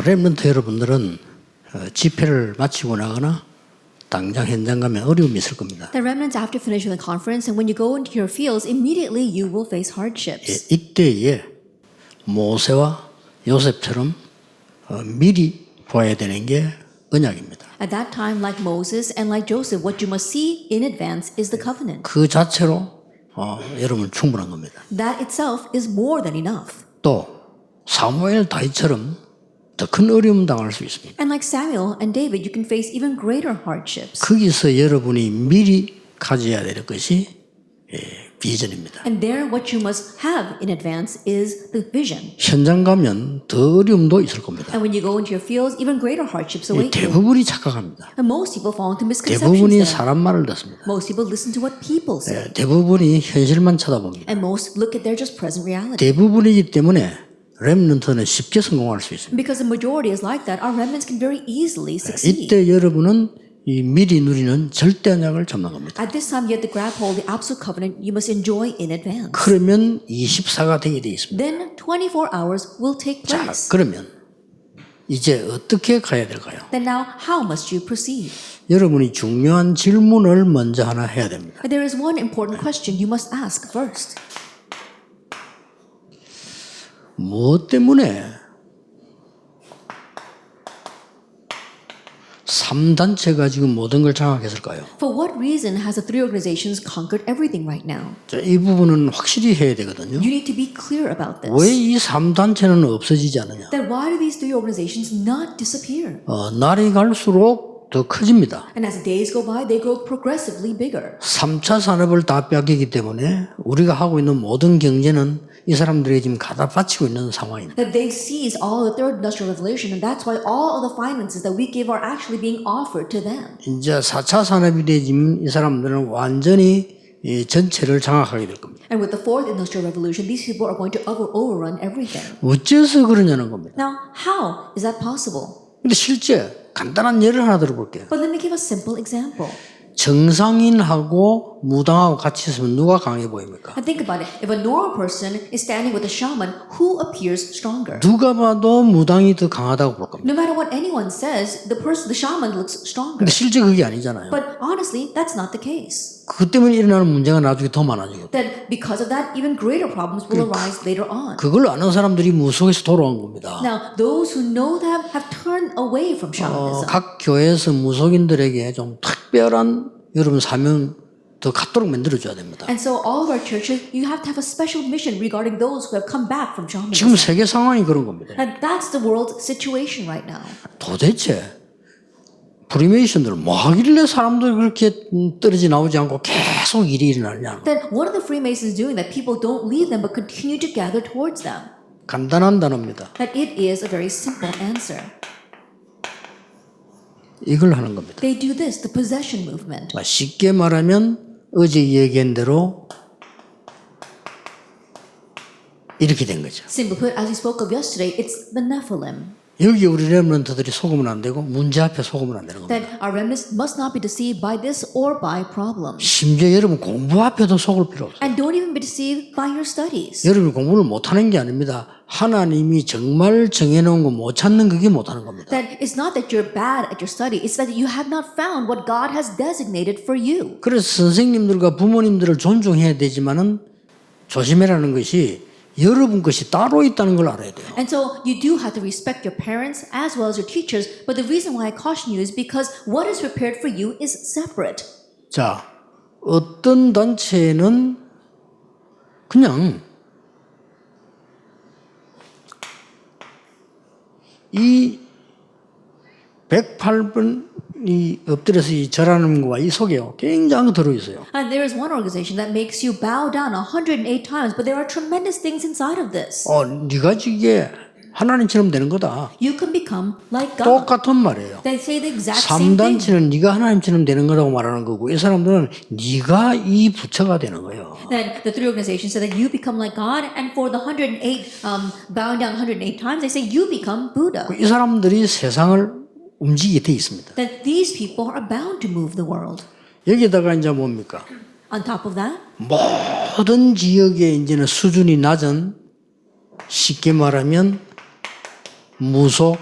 렘넌트 여러분들은 집회를 마치고 나거나 당장 현장 가면 어려움이 있을 겁니다. The remnants after finishing the conference and when you go into your fields, immediately you will face hardships. 이때에 모세와 요셉처럼 미리 보아야 되는 게 언약입니다. At that time, like Moses and like Joseph, what you must see in advance is the covenant. 그 자체로 여러분 충분한 겁니다. That itself is more than enough. 또 사무엘 다윗처럼 더 큰 어려움 당할 수 있습니다. And like Samuel and David, you can face even greater hardships. 거기서 여러분이 미리 가져야 될 것이 비전입니다. And there, what you must have in advance is the vision. 현장 가면 더 어려움도 있을 겁니다. And when you go into your fields, even greater hardships await you. 대부분이 착각합니다. And most people fall into misconceptions 대부분이 there. 사람 말을 듣습니다. Most people listen to what people say. 대부분이 현실만 쳐다봅니다. And most look at their just present reality. 대부분이기 때문에 렘넌트는 쉽게 성공할 수 있습니다. Because the majority is like that, our remnants can very easily succeed. 이때 여러분은 이 미리 누리는 절대 언약을 잡는 겁니다. At this time, you have to grab hold of the absolute covenant you must enjoy in advance. 그러면 24가 되게 되어 있습니다. Then 24 hours will take 자, place. 그러면 이제 어떻게 가야 될까요? Then now, how must you proceed? 여러분이 중요한 질문을 먼저 하나 해야 됩니다. There is one important question you must ask first. 무엇 때문에 3단체가 지금 모든 걸 장악했을까요? For what reason has the three organizations conquered everything right now? 자, 이 부분은 확실히 해야 되거든요. You need to be clear about this. 왜 이 3단체는 없어지지 않느냐? Then why do these three organizations not disappear? 날이 갈수록 더 커집니다. And as the days go by, they grow progressively bigger. 3차 산업을 다 뺏기기 때문에 우리가 하고 있는 모든 경제는 이 사람들이 지금 갖다 바치고 있는 상황입니다. That they seize all the third industrial revolution, and that's why all of the finances that we give are actually being offered to them. 이제 4차 산업이 되지만 이 사람들은 완전히 이 전체를 장악하게 될 겁니다. And with the fourth industrial revolution, these people are going to overrun everything. 어째서 그러냐는 겁니다. Now, how is that possible? 근데 실제 간단한 예를 하나 들어볼게요. But let me give a simple example. 정상인하고 무당하고 같이 있으면 누가 강해 보입니까? And think about it. If a normal person is standing with a shaman, who appears stronger? 누가 봐도 무당이 더 강하다고 볼 겁니다. No matter what anyone says, the shaman looks stronger. 근데 실제 그게 아니잖아요. But honestly, that's not the case. 그것 때문에 일어나는 문제가 나중에 더 많아지거든요. Then because of that, even greater problems will arise later on. 그걸 아는 사람들이 무속에서 돌아온 겁니다. Now, those who know that have turned away from shamanism. 각 교회에서 무속인들에게 좀 특별한 여러분 사명 더 갖도록 만들어줘야 됩니다. And so all of our churches, you have to have a special mission regarding those who have come back from shamanism. 지금 세계 상황이 그런 겁니다. And that's the world situation right now. 도대체 프리메이션들 뭐 하길래 사람들이 그렇게 떨어져 나오지 않고 계속 일이 일어나냐? Then what are the Freemasons doing that people don't leave them but continue to gather towards them? 간단한 단어입니다. That it is a very simple answer. 이걸 하는 겁니다. They do this, the possession movement. 쉽게 말하면 어제 얘기한 대로 이렇게 된 거죠. Simply put, as we spoke of yesterday, it's the Nephilim. 여기 우리 렘넌트들이 속으면 안 되고 문제 앞에 속으면 안 되는 겁니다. That our remnants must not be deceived by this or by problems. 심지어 여러분 공부 앞에도 속을 필요 없어요. And don't even be deceived by your studies. 여러분이 공부를 못하는 게 아닙니다. 하나님이 정말 정해놓은 거 못 찾는 그게 못하는 겁니다. That it's not that you're bad at your study, it's that you have not found what God has designated for you. 그래서 선생님들과 부모님들을 존중해야 되지만은 조심해라는 것이 여러분 것이 따로 있다는 걸 알아야 돼요. And so you do have to respect your parents as well as your teachers, but the reason why I caution you is because what is prepared for you is separate. 자, 어떤 단체는 그냥 이 108번이 엎드려서 이 절하는 거와 이 속에요. 굉장히 들어있어요. And there is one organization that makes you bow down 108 times, but there are tremendous things inside of this. 네가 지게 하나님처럼 되는 거다. You can become like God. 똑같은 말이에요. They say the exact same thing. 3단체는 네가 하나님처럼 되는 거라고 말하는 거고 이 사람들은 네가 이 부처가 되는 거예요. Then the three organizations say that you become like God, and for the 108 bowing down 108 times, they say you become Buddha. 이 사람들이 세상을 움직이게 돼 있습니다. That these people are bound to move the world. 여기다가 이제 뭡니까? On top of that, 모든 지역에 이제는 수준이 낮은 쉽게 말하면 무속,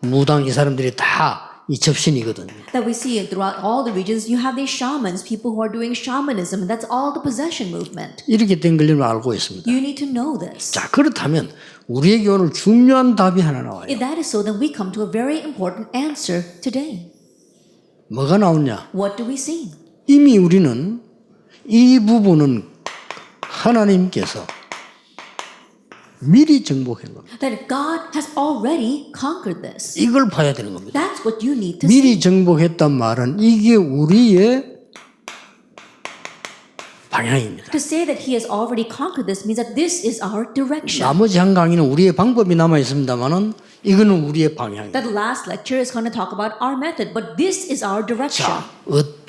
무당 이 사람들이 다 이 접신이거든요. That we see throughout all the regions, you have these shamans, people who are doing shamanism, and that's all the possession movement. 이렇게 된 걸 알고 있습니다. You need to know this. 자, 그렇다면 우리에게 오늘 중요한 답이 하나 나와요. If that is so, then we come to a very important answer today. 뭐가 나오냐? What do we see? 이미 우리는 이 부분은 하나님께서 미리 정복한 겁니다. That God has already conquered this. 이걸 봐야 되는 겁니다. That's what you need to see. 미리 정복했단 말은 이게 우리의 방향입니다. To say that He has already conquered this means that this is our direction. 나머지 한 강의는 우리의 방법이 남아 있습니다만은 이거는 우리의 방향입니다. That last lecture is going to talk about our method, but this is our direction. 자,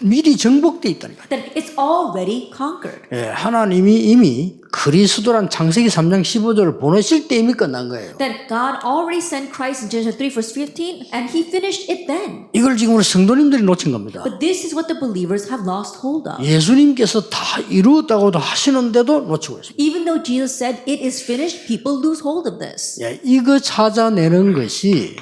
미리 정복돼 있다니까요. That it's already conquered. 예, 하나님이 이미 그리스도란 창세기 3장 15절을 보내실 때 이미 끝난 거예요. That God already sent Christ in Genesis 3 verse 15 and He finished it then. 이걸 지금 우리 성도님들이 놓친 겁니다. But this is what the believers have lost hold of. 예수님께서 다 이루었다고도 하시는데도 놓치고 있습니다. Even though Jesus said it is finished, people lose hold of this. 예, 이거 찾아내는 것이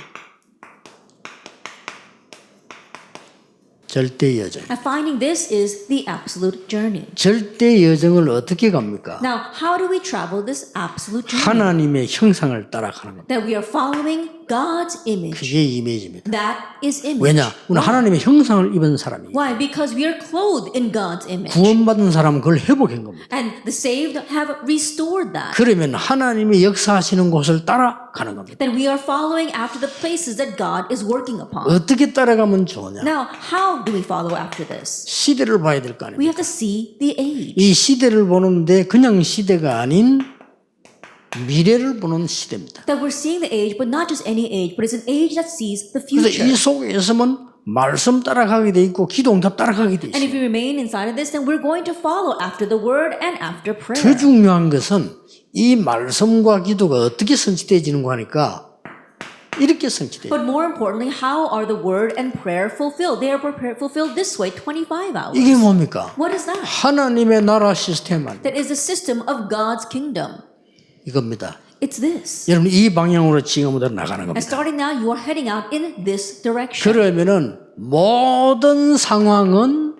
절대 여정. And finding this is the absolute journey. 절대 여정을 어떻게 갑니까? Now, how do we travel this absolute journey? 하나님의 형상을 따라가는 겁니다. That we are following God's image. 그게 이미지입니다. That is image. 왜냐? 우리는 하나님의 형상을 입은 사람이에요. Why? Because we are clothed in God's image. 구원받은 사람은 그걸 회복한 겁니다. And the saved have restored that. 그러면 하나님의 역사하시는 곳을 따라가는 겁니다. That we are following after the places that God is working upon. 어떻게 따라가면 좋으냐? Now, how do we follow after this? 시대를 봐야 될 거 We 아닙니까? have to see the age. 이 시대를 보는데 그냥 시대가 아닌 미래를 보는 시대입니다. That we're seeing the age, but not just any age, but it's an age that sees the 그래서 future. 이 속에 있으면 말씀 따라가게 돼 있고 기도응답 따라가게 돼 And if 있어요. we remain inside of this, then we're going to follow after the word and after 더 prayer. 중요한 것은 이 말씀과 기도가 어떻게 성취되어지는가 하니까 이렇게 성취돼요. But more importantly, how are the word and prayer fulfilled? They are fulfilled this way, 25 hours. 이게 뭡니까? What is that? 하나님의 나라 시스템 아니에요. That is the system of God's kingdom. 이겁니다. It's this. 여러분 이 방향으로 지금부터 나가는 And 겁니다. starting now, you are heading out in this direction. 그러면은 모든 상황은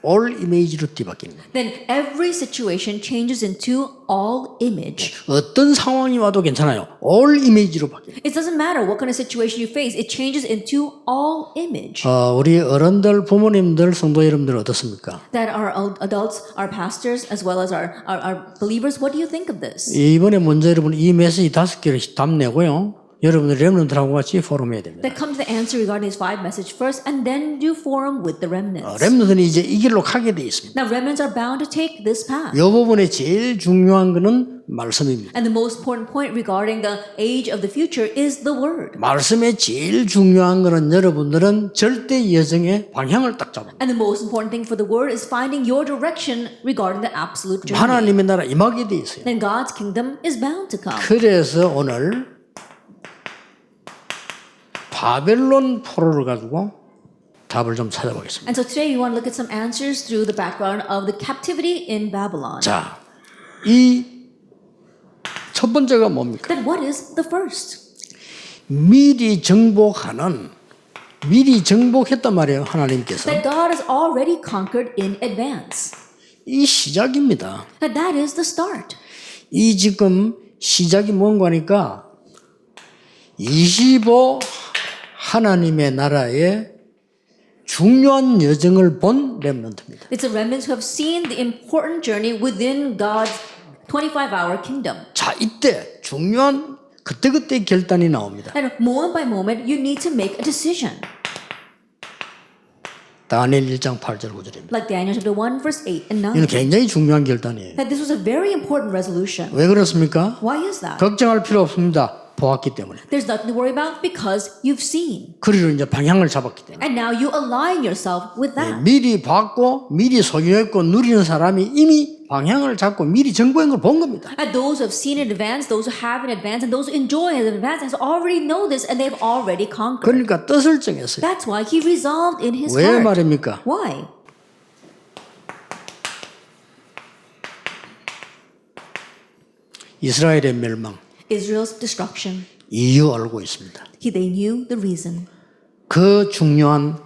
all image로 뒤바뀌는 거예요. Then every situation changes into all image. 어떤 상황이 와도 괜찮아요. all image로 바뀌는 It doesn't matter what kind of situation you face, it changes into all image. 거예요. 우리 어른들, 부모님들, 성도 여러분들 어떻습니까? That our adults, our pastors, as well as our believers, what do you think of this? 이번에 먼저 여러분 이 메시지 5개를 답내고요. 여러분들 렘넌트하고 같이 포럼해야 됩니다. That come to the answer regarding his 5 message first, and then do forum with the remnants. 렘넌트는 이제 이 길로 가게 돼 있습니다. Now remnants are bound to take this path. 이 부분에 제일 중요한 거는 말씀입니다. And the most important point regarding the age of the future is the word. 말씀에 제일 중요한 거는 여러분들은 절대 여정의 방향을 딱 잡아요. And the most important thing for the word is finding your direction regarding the absolute journey. 하나님의 나라 임하게 돼 있어요. Then God's kingdom is bound to come. 그래서 오늘 바벨론 포로를 가지고 답을 좀 찾아보겠습니다. And so today we want to look at some answers through the background of the captivity in Babylon. 자, 이 첫 번째가 뭡니까? Then what is the first? 미리 정복했단 말이에요, 하나님께서. That God has already conquered in advance. 이 시작입니다. That is the start. 이 지금 시작이 뭔가 하니까 25 하나님의 나라의 중요한 여정을 본 렘넌트입니다. It's the remnants who have seen the important journey within God's 25-hour kingdom. 자, 이때 중요한 그때그때 결단이 나옵니다. And moment by moment, you need to make a decision. 다니엘 1장 8절 9절입니다. Like Daniel chapter 1, verse 8 and 9. 이건 굉장히 중요한 결단이에요. That this was a very important resolution. 왜 그렇습니까? Why is that? 걱정할 필요 없습니다. 보았기 때문에. There's nothing to worry about because you've seen. 그리로 이제 방향을 잡았기 때문에. And now you align yourself with that. 미리 봤고 미리 소유했고 누리는 사람이 이미 방향을 잡고 미리 정보한 걸 본 겁니다. And those who have seen in advance, those who have in advance, and those who enjoy in advance has already know this and they've already conquered. 그러니까 뜻을 정했어요. That's why he resolved in his 왜 heart. 말입니까? Why? 이스라엘의 멸망 Israel's destruction. 이유 알고 있습니다. They knew the reason. 그 중요한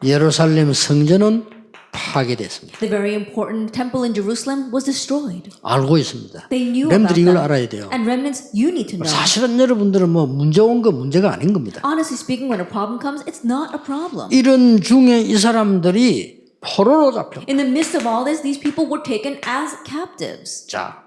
예루살렘 성전은 파괴됐습니다. The very important temple in Jerusalem was destroyed. 알고 있습니다. They knew about 렘들이 이걸 that. 알아야 돼요. And remnants, you need to know. 사실은 여러분들은 뭐 문제 온 거 문제가 아닌 겁니다. Honestly speaking, when a problem comes, it's not a problem. 이런 중에 이 사람들이 포로로 잡혀. In the midst of all this, these people were taken as captives. 자,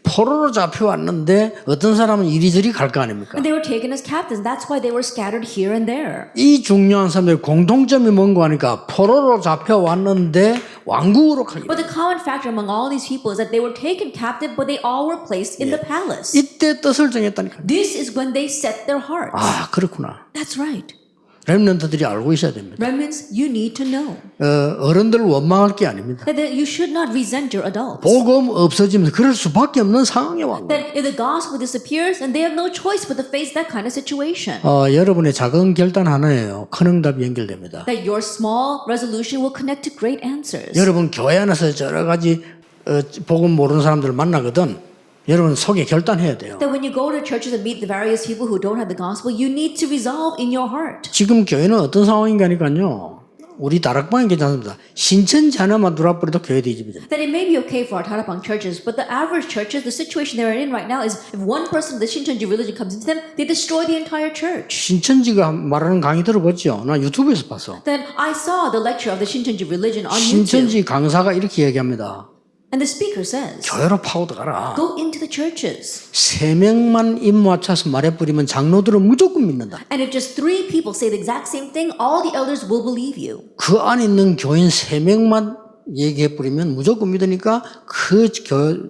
포로로 잡혀왔는데 어떤 사람은 이리저리 갈 거 아닙니까? And they were taken as captives. That's why they were scattered here and there. 이 중요한 사람들의 공통점이 뭔가 하니까 포로로 잡혀왔는데 왕국으로 가게. But the common factor among all these people is that they were taken captive, but they all were placed in the palace. 이때 뜻을 정했다니까요. This is when they set their hearts. 아, 그렇구나. That's right. 렘넌트들이 알고 있어야 됩니다. Remnants, you need to know 어른들 원망할 게 아닙니다. that you should not resent your adults. 복음 없어지면서 그럴 수밖에 없는 상황에 왔고. That if the gospel disappears, and they have no choice but to face that kind of situation. 여러분의 작은 결단 하나예요. 큰 응답이 연결됩니다. That your small resolution will connect to great answers. 여러분 교회 안에서 여러 가지 복음 모르는 사람들을 만나거든. 여러분 속에 결단해야 돼요. That when you go to churches and meet the various people who don't have the gospel, you need to resolve in your heart. 지금 교회는 어떤 상황인가니까요. 우리 다락방이 괜찮습니다. 신천지 하나만 들어와버려도 교회 뒤집어져. That it may be okay for our Tarapang churches, but the average churches, the situation they're in right now is if one person of the Shincheonji religion comes into them, they destroy the entire church. 신천지가 말하는 강의 들어봤죠? 나 유튜브에서 봤어. Then I saw the lecture of the Shincheonji religion on YouTube, 신천지 강사가 이렇게 얘기합니다. and the speaker says, 교회로 파고들어가라. go into the churches. 3명만 입 맞춰서 말해버리면 장로들은 무조건 믿는다. And if just 3 people say the exact same thing, all the elders will believe you. 그 안에 있는 교인 3명만 얘기해버리면 무조건 믿으니까 그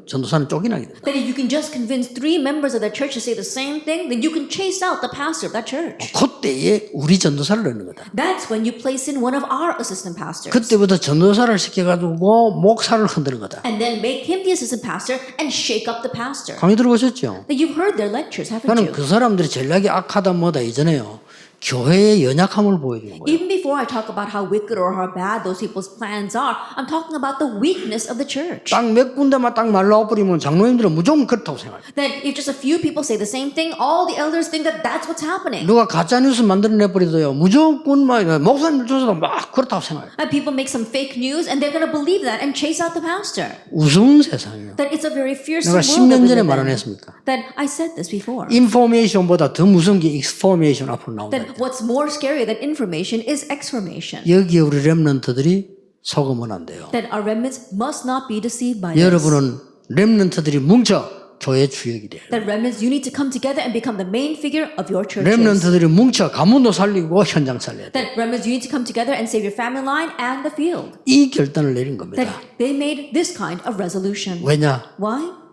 전도사는 쫓겨나게 된다. That if you can just convince 3 members of that church to say the same thing, then you can chase out the pastor of that church. 그때에 우리 전도사를 넣는 거다. That's when you place in one of our assistant pastors. 그때부터 전도사를 시켜가지고 목사를 흔드는 거다. And then make him the assistant pastor and shake up the pastor. 강의 들어보셨죠? That you've heard their lectures, haven't 나는 you? 그 사람들이 전략이 악하다 뭐다 이전에요. 교회의 연약함을 보여주는 거예요. Even before I talk about how wicked or how bad those people's plans are, I'm talking about the weakness of the church. 딱 몇 군데만 딱 말라와버리면 장로님들은 무조건 그렇다고 생각해요. That if just a few people say the same thing, all the elders think that that's what's happening. 누가 가짜뉴스 만들어내버리도요. 무조건 막 목사님들 조사도 막 그렇다고 생각해요. And people make some fake news and they're going to believe that and chase out the pastor. 우스운 세상이에요. That it's a very fearsome 내가 world that 10년 we 전에 live 말 안 in. 했습니까? That I said this before. 인포메이션보다 더 무서운 게 익스포메이션 앞으로 나온다. That what's more scary than information is exformation. 여기에 우리 렘넌트들이 속으면 안 돼요. That our remnants must not be deceived by this. 여러분은 렘넌트들이 뭉쳐 교회 주역이 돼요. That remnants, you need to come together and become the main figure of your churches. 렘넌트들이 뭉쳐 가문도 살리고 현장 살려야 돼. That remnants, you need to come together and save your family line and the field. 이 결단을 내린 겁니다. That they made this kind of resolution. 왜냐? Why?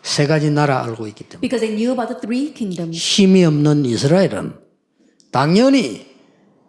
세 가지 나라 알고 있기 때문에. Because they knew about the 3 kingdoms. 힘이 없는 이스라엘은 당연히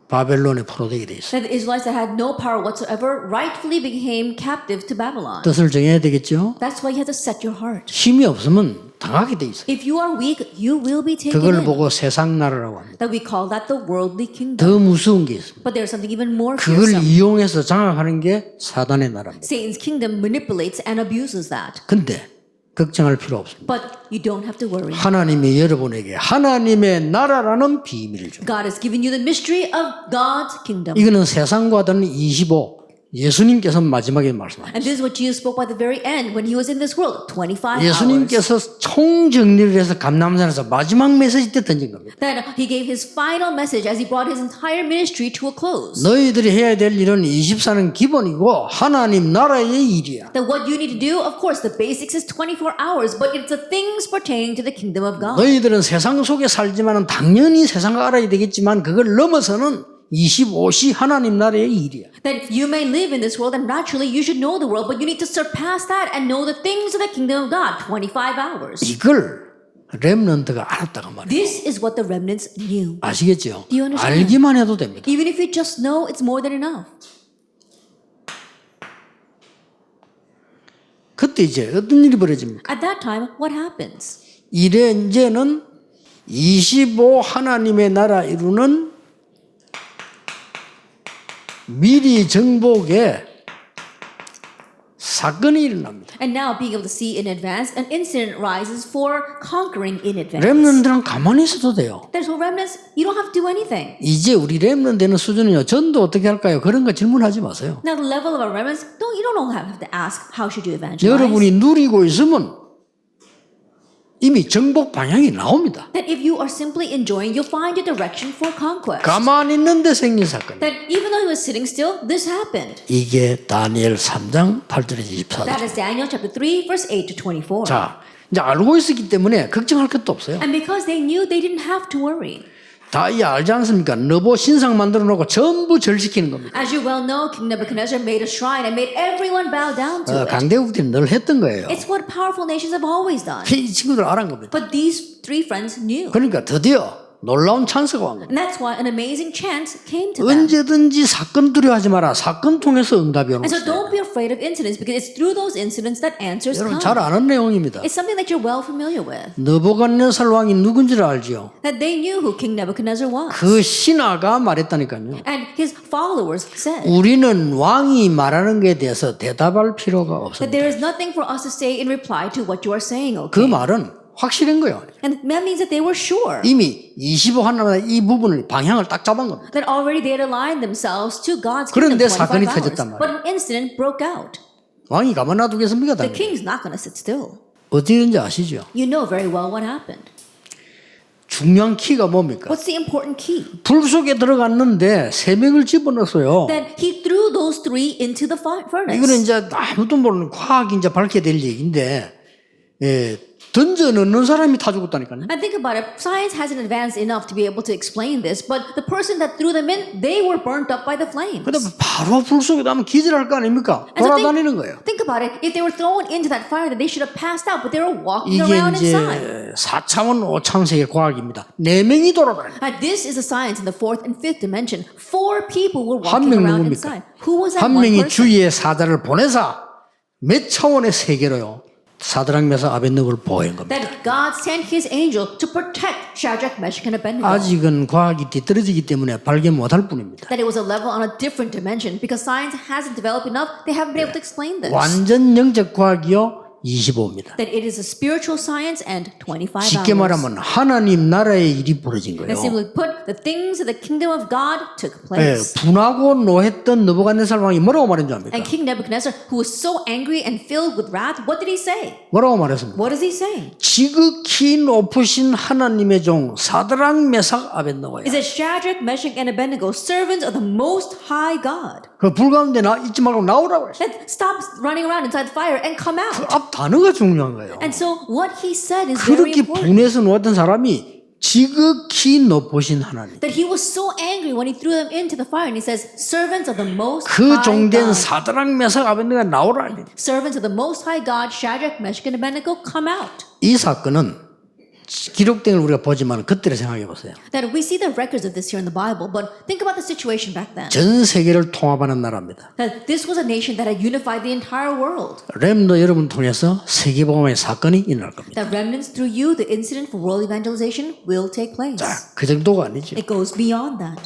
바벨론에 포로되게 돼 있어요. That the Israelites that had no power whatsoever rightfully became captive to Babylon. 뜻을 정해야 되겠죠? That's why you have to set your heart. 힘이 없으면 당하게 돼 있어요. If you are weak, you will be taken 그걸 in. 보고 세상 나라라고 합니다. That we call that the worldly kingdom. 더 무서운 게 있습니다. But there's something even more 그걸 fearsome. 이용해서 장악하는 게 사단의 나라입니다. Satan's kingdom manipulates and abuses that. 근데 걱정할 필요 없습니다. But you don't have to worry. 하나님이 여러분에게 하나님의 나라라는 비밀을 줍니다. God has given you the mystery of God's kingdom. 이거는 세상과는 25 예수님께서 마지막에 말씀하셨어요. And this is what Jesus spoke by the very end when he was in this world, 25 hours. 예수님께서 총정리를 해서 감남산에서 마지막 메시지 때 던진 겁니다. That he gave his final message as he brought his entire ministry to a close. 너희들이 해야 될 일은 24는 기본이고 하나님 나라의 일이야. That what you need to do, of course, the basics is 24 hours, but it's the things pertaining to the kingdom of God. 너희들은 세상 속에 살지만 당연히 세상을 알아야 되겠지만 그걸 넘어서는 25시 하나님 나라의 일이야. That you may live in this world and naturally you should know the world, but you need to surpass that and know the things of the kingdom of God, 25 hours. 이걸 렘넌트가 알았다고 말이에요. This is what the remnants knew. 아시겠죠? Do you understand? 알기만 해도 됩니다. Even if you just know, it's more than enough. 그때 이제 어떤 일이 벌어집니까? At that time, what happens? 이제는 25 하나님의 나라 이루는 미리 정복의 사건이 일어납니다. And now being able to see in advance, an incident rises for conquering in advance. 렘넌트는 가만히 있어도 돼요. There's no remnants, you don't have to do anything. 이제 우리 렘넌트 되는 수준은요. 전도 어떻게 할까요? 그런 거 질문하지 마세요. Now the level of our remnants, you don't have to ask how should you evangelize. 여러분이 누리고 있으면 이미 정복 방향이 나옵니다. That if you are simply enjoying, you'll find your direction for conquest. 가만히 있는데 생긴 사건. That even though he was sitting still, this happened. 이게 다니엘 3장 8절에서 24절. That is Daniel chapter 3, verse 8 to 24. 자, 이제 알고 있었기 때문에 걱정할 것도 없어요. And because they knew, they didn't have to worry. 다 이 알지 않습니까? 너보 신상 만들어 놓고 전부 절시키는 겁니다. As you well know, King Nebuchadnezzar made a shrine and made everyone bow down to it. 강대국들이 늘 했던 거예요. It's what powerful nations have always done. 이 친구들 알은 겁니다. But these three friends knew. 그러니까 드디어 놀라운 찬스가 온 겁니다. And that's why an amazing chance came to them. 언제든지 사건 두려워하지 마라. 사건 통해서 응답이 오는 And so 거예요. don't be afraid of incidents because it's through those incidents that answers 여러분 come. 잘 아는 내용입니다. It's something that you're well familiar with. 느부갓네살 왕이 누군지를 알지요. That they knew who King Nebuchadnezzar was. 그 신하가 말했다니까요. And his followers said 우리는 왕이 말하는 것에 대해서 대답할 필요가 that 없습니다. there is nothing for us to say in reply to what you are saying, 그 okay? 말은 확실한 거예요. And that means that they were sure 이미 25 하나마다 이 부분을 방향을 딱 잡은 겁니다. that already they had aligned themselves to God's kingdom 그런데 25 사건이 hours. 터졌단 말이에요. But an incident broke out. 왕이 가만 놔두겠습니까? The 당연히. king's not going to sit still. 어떻게 된지 아시죠? You know very well what happened. 중요한 키가 뭡니까? What's the important key? 불 속에 들어갔는데 세 명을 집어넣었어요. That he threw those three into the furnace. 이거는 이제 아무도 모르는 과학이 이제 밝혀야 될 얘기인데, 던져 넣는 사람이 다 죽었다니까요. And think about it. Science hasn't advanced enough to be able to explain this, but the person that threw them in, they were burnt up by the flames. 근데 바로 불 속에 나면 기절할 거 아닙니까? And so 돌아다니는 거예요. think about it. If they were thrown into that fire, then they should have passed out, but they were walking 이게 around 이제 inside. 4차원 5창세의 과학입니다. 네 명이 돌아다녀요. This is a science in the fourth and fifth dimension. 4 people were 한 walking 명 around 누굽니까? inside. Who was that 한 one 명이 person? 주위에 사자를 보내사 몇 차원의 세계로요. 사드락 메삭 아벳느고를 보호한 겁니다. That God sent his angel to protect Shadrach, Meshach, and Abednego. 아직은 과학이 뒤떨어지기 때문에 발견 못할 뿐입니다. That it was a level on a different dimension because science hasn't developed enough. They haven't been able to explain this. 완전 영적 과학이요 25입니다. That it is a spiritual science and 25 쉽게 hours. 말하면 하나님 나라의 일이 벌어진 거예요. And simply put, the things of the kingdom of God took 예, place. 분하고 노했던 느부갓네살 왕이 뭐라고 말한 줄 압니까? And King Nebuchadnezzar, who was so angry and filled with wrath, what did he say? 뭐라고 말했습니까? What does he say? 지극히 높으신 하나님의 종 사드락 메삭 아벳느고야. He says, Shadrach, Meshach, and Abednego, servants of the Most High God. 그 불 가운데 있지 말고 나오라고 했어요. That stop running around inside the fire and come out. 앞 단어가 중요한 거예요. And so what he said is very 그렇게 important. 분해서 놓았던 사람이 지극히 높으신 하나님. That he was so angry when he threw them into the fire. And he says, servants of the Most 그 High 종된 God. 사드락 메삭 아벳느고가 나오라. Servants of the Most High God, Shadrach, Meshach, and Abednego, come out. 이 사건은 기록된 걸 우리가 보지만 그때를 생각해 보세요. That we see the records of this here in the Bible, but think about the situation back then. 전 세계를 통합하는 나라입니다. That this was a nation that had unified the entire world. 렘너 여러분 통해서 세계복음의 사건이 일어날 겁니다. That remnants through you, the incident for world evangelization will take place. 그 정도가 아니죠. It goes beyond that.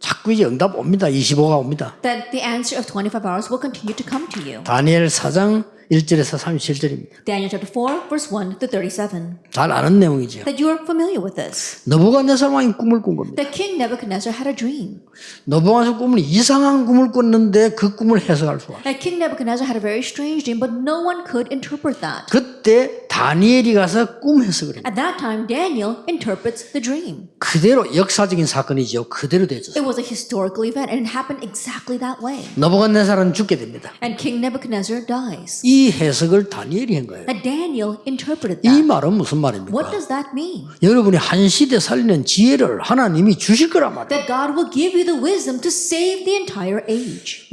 자꾸 이제 응답 옵니다. 25가 옵니다. That the answer of 25 hours will continue to come to you. 다니엘 4장 1절에서 37절입니다. Daniel chapter 4, verse 1 to 37. 잘 아는 내용이죠. That you are familiar with this. 느부갓네살 왕이 꿈을 꾼 겁니다. That King Nebuchadnezzar had a dream. 느부갓네살 꿈은 이상한 꿈을 꿨는데 그 꿈을 해석할 수가 없어요. That King Nebuchadnezzar had a very strange dream, but no one could interpret that. 그때 다니엘이 가서 꿈 해석을 해요. At that time, Daniel interprets the dream. 그대로 역사적인 사건이죠. 그대로 되죠. It was a historical event, and it happened exactly that way. 느부갓네살은 죽게 됩니다. And King Nebuchadnezzar dies. 이 해석을 다니엘이 한 거예요. That Daniel interpreted 이 that. 말은 무슨 What 말입니까? does that mean? 여러분이 한 시대 살리는 지혜를 하나님이 주실 거란 말이에요. That God will give you the wisdom to save the entire age.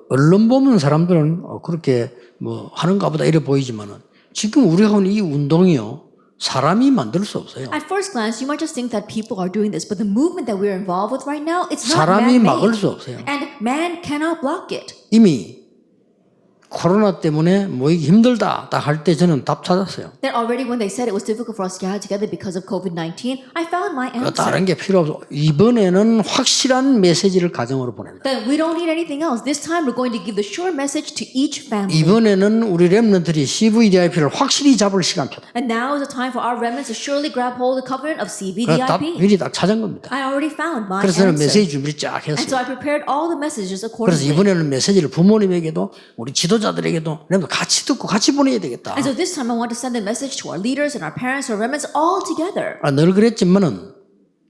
언론 보면 사람들은 그렇게 뭐 하는가 보다 이래 보이지만은 지금 우리가 하는 이 운동이요. 사람이 만들 수 없어요. At first glance, you might just think that people are doing this, but the movement that we're involved with right now, it's not 사람이 막을 man-made. 수 없어요. And man cannot block it. 이미 코로나 때문에 모이기 힘들다 딱 할 때 저는 답 찾았어요. Then already when they said it was difficult for us to gather together because of COVID-19, I found my answer. 다른 게 필요 없어. 이번에는 확실한 메시지를 가정으로 보낸다. That we don't need anything else. This time we're going to give the sure message to each family. 이번에는 우리 렘넌트들이 CVDIP를 확실히 잡을 시간표다. And now is the time for our remnants to surely grab hold of the covenant of 그래서 답 CVDIP. 미리 딱 찾은 겁니다. I already found my 그래서 저는 answer. 메시지 준비를 쫙 And so 했어요. I prepared all the messages 그래서 accordingly. 이번에는 메시지를 부모님에게도 우리 지도자들에게도 렘넌트 같이 듣고 같이 보내야 되겠다. And so this time I want to send a message to our leaders and our parents, our remnants, all together. 늘 그랬지만은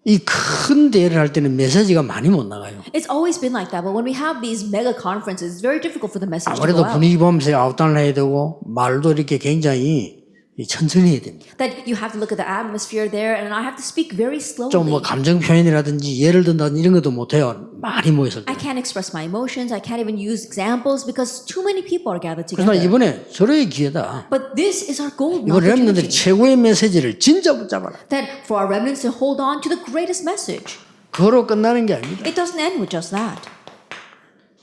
이 큰 대회를 할 때는 메시지가 많이 못 나가요. It's always been like that, but when we have these mega conferences, it's very difficult for the message to 아무래도 go out. 분위기 보면서 아웃단을 해야 되고 말도 이렇게 굉장히 천천히 해야 됩니다. That you have to look at the atmosphere there, and I have to speak very slowly. 좀 뭐 감정 표현이라든지 예를 든다든지 이런 것도 못해요. 많이 모였을 때. I can't express my emotions. I can't even use examples because too many people are gathered 그래서 나 together. 이번에 저의 기회다. But this is our golden 이번 렘넌트들이 opportunity. 최고의 메시지를 진짜 붙잡아라. That for our remnants to hold on to the greatest message. 그거로 끝나는 게 아닙니다. It doesn't end with just that.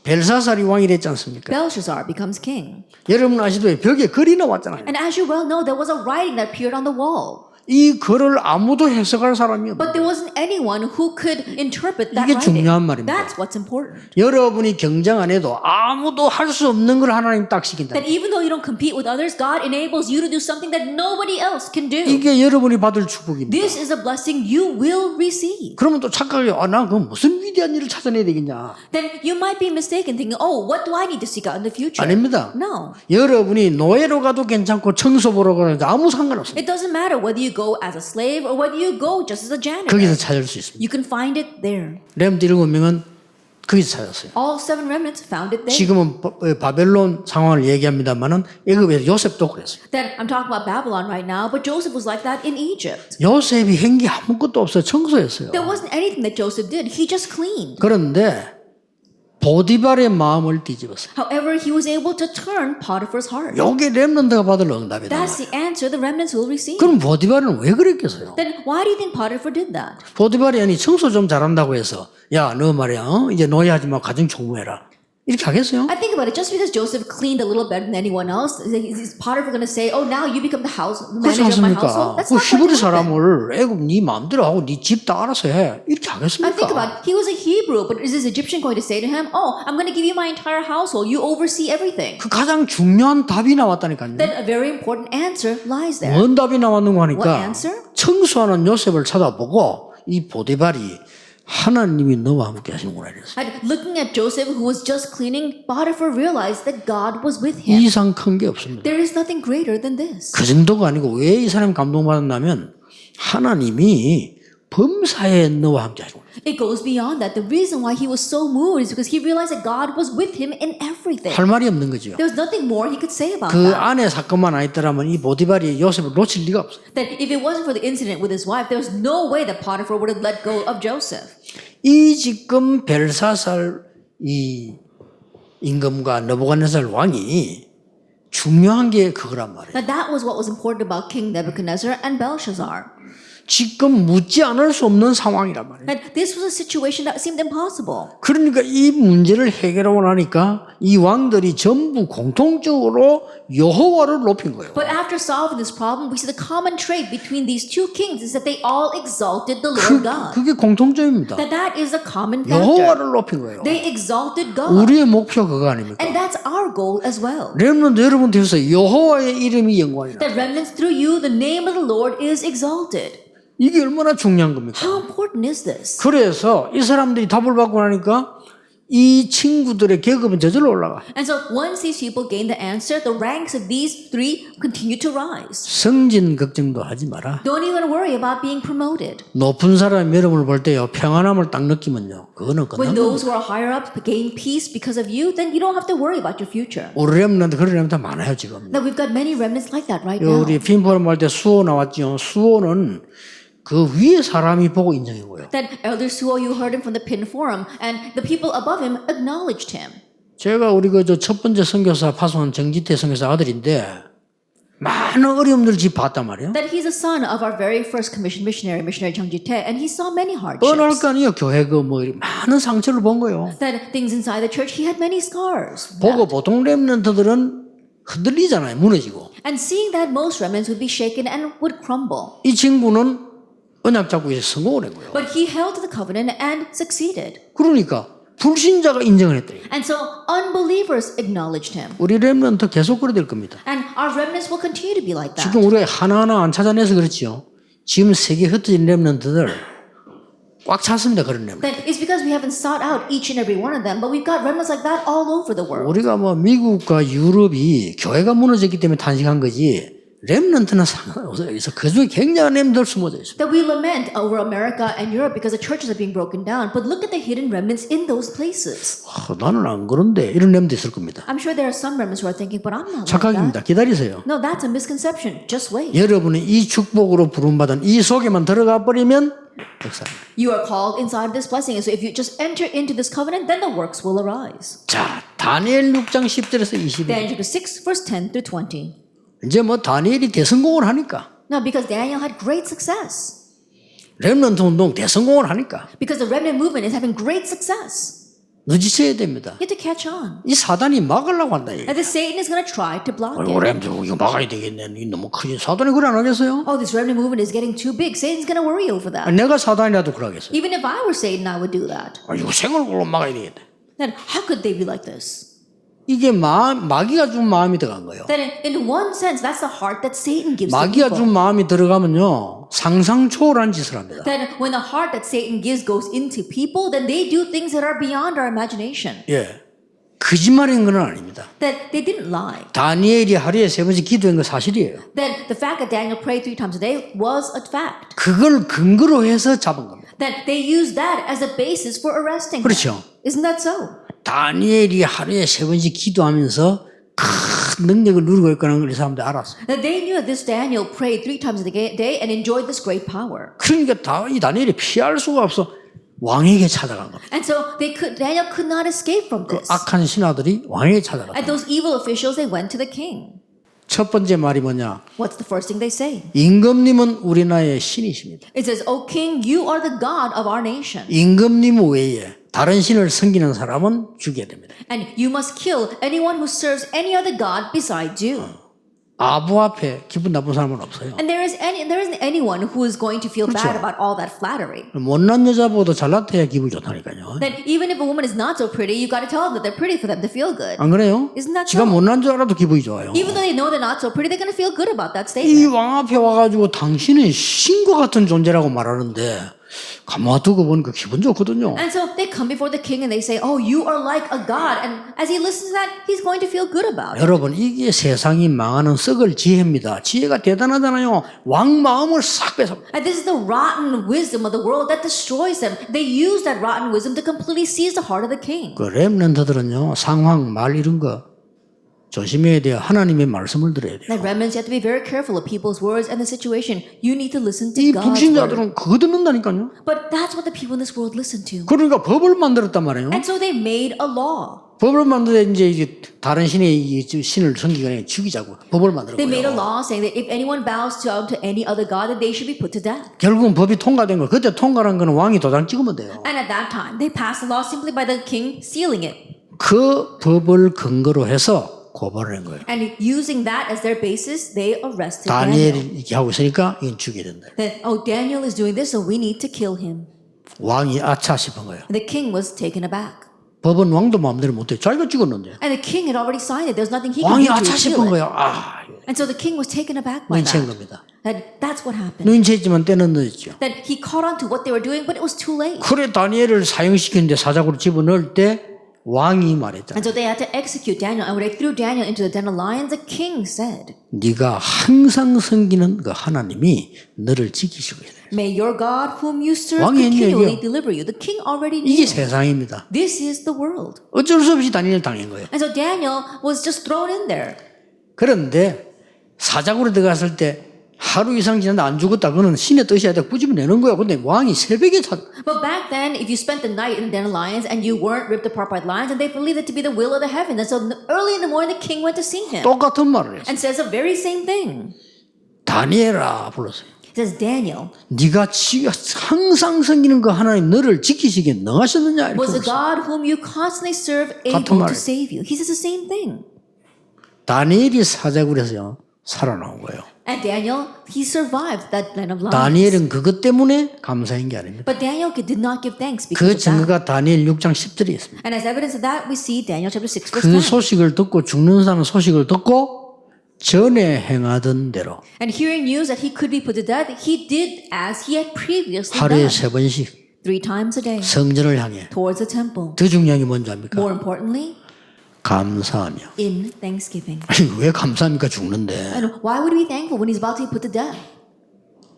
벨사살이 왕이 됐지 않습니까? Belshazzar becomes king. 여러분 아시다시피 벽에 글이 나왔잖아요. And as you well know, there was a writing that appeared on the wall. 이 글을 아무도 해석할 사람이 없어요. But there wasn't anyone who could interpret that 이게 writing. 중요한 말입니다. That's what's important. 여러분이 경쟁 안 해도 아무도 할 수 없는 걸 하나님 딱 시킨다. That even though you don't compete with others, God enables you to do something that nobody else can do. 이게 여러분이 받을 축복입니다. This is a blessing you will receive. 그러면 또 착각해. 나 그 무슨 위대한 일을 찾아내야 되겠냐. Then you might be mistaken thinking, oh, what do I need to seek out in the future? 아닙니다. No. 여러분이 노예로 가도 괜찮고 청소 보러 가도 아무 상관없습니다. It doesn't matter whether you go as a slave or whether you go just as a janitor. 거기서 찾을 수 있습니다. You can find it there. 렘드 7명은 거기서 찾았어요. All 7 remnants found it there. 지금은 바벨론 상황을 얘기합니다만은 애굽에서 요셉도 그랬어요. Then I'm talking about Babylon right now, but Joseph was like that in Egypt. 요셉이 한 게 아무것도 없어요. 청소했어요. There wasn't anything that Joseph did. He just cleaned. 그런데 보디발의 마음을 뒤집었어요. However, he was able to turn Potiphar's heart. 요게 렘넌트가 받을 응답이다. That's the answer the remnants will receive. 그럼 보디발은 왜 그랬겠어요? Then why do you think Potiphar did that? 보디발이 아니 청소 좀 잘한다고 해서 야 너 말이야 이제 노예하지 마 가정 총무해라 이렇게 하겠어요? I think about it. Just because Joseph cleaned a little better than anyone else, is Potiphar going to say, "Oh, now you become the 그렇지 manager of my 않습니까? household"? That's 그 not 히브리 going to happen. 사람을 애굽 네 마음대로 하고 네 집 다 알아서 해 이렇게 I think 하겠습니까? about it. He was a Hebrew, but is this Egyptian going to say to him, "Oh, I'm going to give you my entire household. You oversee everything"? 그 가장 중요한 답이 나왔다니까요. Then a very important answer lies there. 뭔 답이 나왔는가 What 하니까 answer? 청소하는 요셉을 찾아보고 이 보디발이 하나님이 너와 함께 하시는구나 이랬어요. And looking at Joseph, who was just cleaning, Potiphar realized that God was with 이 him. 이상 큰 게 없습니다. There is nothing greater than this. 그 정도가 아니고 왜 이 사람이 감동받았냐면 하나님이 범사에 너와 함께 하시고 It goes beyond that. The reason why he was so moved is because he realized that God was with him in everything. 할 말이 없는 거죠. There was nothing more he could say about 그 that. 안에 사건만 안 있더라면 이 보디발이 요셉을 놓칠 리가 없어요. That if it wasn't for the incident with his wife, there was no way that Potiphar would have let go of Joseph. 이 지금 벨사살 이 임금과 느부갓네살 왕이 중요한 게 그거란 말이에요. Now that was what was important about King Nebuchadnezzar and Belshazzar. 지금 묻지 않을 수 없는 상황이란 말이에요. That this was a situation that seemed impossible. 그러니까 이 문제를 해결하고 나니까 이 왕들이 전부 공통적으로 여호와를 높인 거예요. But after solving this problem, we see the common trait between these two kings is that they all exalted the Lord God. 그게 공통점입니다. That is a common factor. 여호와를 높인 거예요. They exalted God. 우리의 목표 그거 아닙니까? And that's our goal as well. 렘넌트 여러분 되어서 여호와의 이름이 영광이라. That remnants through you, the name of the Lord is exalted. 이게 얼마나 중요한 겁니까? How important is this? 그래서 이 사람들이 답을 받고 나니까 이 친구들의 계급은 저절로 올라가. And so once these people gain the answer, the ranks of these 3 continue to rise. 승진 걱정도 하지 마라. Don't even worry about being promoted. 높은 사람이 여러분을 볼 때요 평안함을 딱 느끼면요 그거는 When 끝난 those 겁니다. who are higher up gain peace because of you, then you don't have to worry about your future. 우리 렘넌트 그런 렘넌트 많아요 지금. Now we've got many remnants like that right now. 우리 핀포럼 할 때 수호 나왔죠. 수호는 그 위에 사람이 보고 인정한 거예요. That Elder Suo, you heard him from the Pin Forum, and the people above him acknowledged him. 제가 우리 그 첫 번째 선교사 파송한 정지태 선교사 아들인데 많은 어려움들을 봤단 말이에요. That he's a son of our very first commissioned missionary Chung Ji-tae, and he saw many 뻔할 hardships. 거 아니에요. 교회 많은 상처를 본 거예요. That things inside the church, he had many scars. 보고 보통 렘넌트들은 흔들리잖아요. 무너지고. And seeing that, most remnants would be shaken and would crumble. 이 친구는 언약 잡고 이제 성공을 한 거예요. But he held to the covenant and succeeded. 그러니까 불신자가 인정을 했대요. And so unbelievers acknowledged him. 우리 렘넌트 계속 그래 될 겁니다. And our remnants will continue to be like that. 지금 우리가 하나하나 안 찾아내서 그렇지요. 지금 세계 흩어진 렘넌트들 꽉 찼습니다. 그런 렘넌트. That is because we haven't sought out each and every one of them, but we've got remnants like that all over the world. 우리가 미국과 유럽이 교회가 무너졌기 때문에 탄식한 거지 렘넌트는 상관없어요. 그래서 그중에 굉장한 렘들 숨어져 있습니다. That we lament over America and Europe because the churches are being broken down, but look at the hidden remnants in those places. 나는 안 그런데 이런 렘도 있을 겁니다. I'm sure there are some remnants who are thinking, but I'm not like 착각입니다. that. 기다리세요. No, that's a misconception. Just wait. 여러분이 이 축복으로 부름받은 이 속에만 들어가 버리면 역사입니다. You are called inside this blessing, and so if you just enter into this covenant, then the works will arise. 자, 다니엘 6장 10절에서 20절. Daniel chapter 6, verse 10 through 20. 이제 다니엘이 대성공을 하니까 Now, because Daniel had great success, 렘넌트 운동 대성공을 하니까 because the remnant movement is having great success, 늦으셔야 됩니다. you have to catch on. 이 사단이 막으려고 한다. And the Satan is going to try to block 아이고 it. 렘넌트 이거 막아야 되겠네. 이 너무 크지. 사단이 그래 안 하겠어요? Oh, this remnant movement is getting too big. Satan's going to worry over that. 내가 사단이라도 그러겠어요. Even if I were Satan, I would do that. 이거 생얼굴로 막아야 되겠네. Then how could they be like this? 이게 마귀가 준 마음이 들어간 거예요. Then in one sense, that's the heart that Satan gives to 마귀가 people. 준 마음이 들어가면요 상상 초월한 짓을 합니다. Then when the heart that Satan gives goes into people, then they do things that are beyond our imagination. 예, 거짓말인 건 아닙니다. That they didn't lie. 다니엘이 하루에 3번씩 기도한 거 사실이에요. That the fact that Daniel prayed 3 times a day was a fact. 그걸 근거로 해서 잡은 겁니다. That they used that as a basis for arresting him. 그렇죠. Isn't that so? 다니엘이 하루에 3번씩 기도하면서 큰 능력을 누리고 있다는 걸 이 사람들이 알았어요. That they knew that this Daniel prayed 3 times a day and enjoyed this great power. 그러니까 이 다니엘이 피할 수가 없어 왕에게 찾아간 겁니다. And so Daniel could not escape from this. 악한 신하들이 왕에게 찾아갔다. And those evil officials, they went to the king. 첫 번째 말이 뭐냐? What's the first thing they say? 임금님은 우리 나라의 신이십니다. It says, O king, you are the God of our nation. 임금님 외에 다른 신을 섬기는 사람은 죽여야 됩니다. And you must kill anyone who serves any other God besides you. 아부 앞에 기분 나쁜 사람은 없어요. And there isn't anyone who is going to feel bad 그렇죠. about all that flattery. 못난 여자보다 잘났대야 기분 좋다니까요. That even if a woman is not so pretty, you got to tell them that they're pretty for them to feel good. 안 그래요? Isn't that 지가 so? 못난 줄 알아도 기분이 좋아요. Even though they know they're not so pretty, they're going to feel good about that 이 statement. 왕 앞에 와가지고 당신은 신과 같은 존재라고 말하는데 가만 두고 보니까 기분 좋거든요. And so they come before the king and they say, oh, you are like a god. And as he listens to that, he's going to feel good about it. 여러분 이게 세상이 망하는 썩을 지혜입니다. 지혜가 대단하잖아요. 왕 마음을 싹 뺏어. And this is the rotten wisdom of the world that destroys them. They use that rotten wisdom to completely seize the heart of the king. 그 렘넌트들은요 상황 말 이런 거 조심해야 돼요. 하나님의 말씀을 들어야 돼요. That remnants, you have to be very careful of people's words and the situation. You need to listen to 이 God's word. 불신자들은 그거 듣는다니까요. But that's what the people in this world listen to. 그러니까 법을 만들었단 말이에요. And so they made a law. 법을 만들어 이제 다른 신의 신을 섬기거나 죽이자고 법을 만들어 They made a 거예요. law saying that if anyone bows down to any other god, then they should be put to death. 결국은 법이 통과된 거. 그때 통과한 거는 왕이 도장 찍으면 돼요. And at that time, they passed the law simply by the king sealing it. 그 법을 근거로 해서 고발을 한 거예요. And using that as their basis, they arrested 다니엘이 Daniel. 이렇게 하고 있으니까 이건 죽여야 된다. That, oh, Daniel is doing this, so we need to kill him. 왕이 아차 싶은 거예요. And the king was taken aback. 법은 왕도 마음대로 못해요. 자기가 찍었는데. And the king had already signed it. There's nothing he could 왕이 do to 아차 appeal 싶은 it. 거예요. And so the king was taken aback by 눈치챈 that. 겁니다. That's what happened. 눈치했지만 때는 늦었죠. That he caught on to what they were doing, but it was too late. 그래 다니엘을 사형시키는데 사자고로 집어넣을 때 왕이 말했잖아요. And so they had to execute Daniel. And when they threw Daniel into the den of lions, the king said, 네가 항상 섬기는 그 하나님이 너를 지키시고 있다. May your God, whom you serve, 왕이 했네요, continually 이게요. deliver you. The king already 이게 knew. 세상입니다. This is the world. 어쩔 수 없이 다니엘 당한 거예요. And so Daniel was just thrown in there. 그런데 사자고로 들어갔을 때 하루 이상 지났는데 안 죽었다. 그거는 신의 뜻이야. 꾸집어내는 거야. 근데 왕이 새벽에 찾. But back then, if you spent the night in the den of lions and you weren't ripped apart by lions, and they believed it to be the will of the heaven. And so early in the morning, the king went to see him 똑같은 말을 했어. and says the very same thing. 다니엘아 불렀어요. He says, Daniel, 네가 항상 섬기는 그 하나님 너를 지키시기에 능하셨느냐 이렇게 was the 물었어요. God whom you constantly serve 같은 able to 말이에요. save you? He says the same thing. 다니엘이 사자굴에서 살아나온 거예요. And Daniel, he survived that den of lions. 다니엘은 그것 때문에 감사한 게 아닙니다. But Daniel did not give thanks 그 because of that. 증거가 다니엘 6장 10절에 있습니다. And as evidence of that, we see Daniel chapter 6 verse 그 10. 소식을 듣고 죽는 사람 소식을 듣고 전에 행하던 대로 And hearing news that he could be put to death, he did as he had previously 하루에 done. 3번씩 3 times a day 성전을 향해 towards the temple. 더 중요한 게 뭔지 압니까? More importantly, 감사하며. in thanksgiving. 아니 왜 감사합니까 죽는데. And why would we be thankful when he's about to be put to death?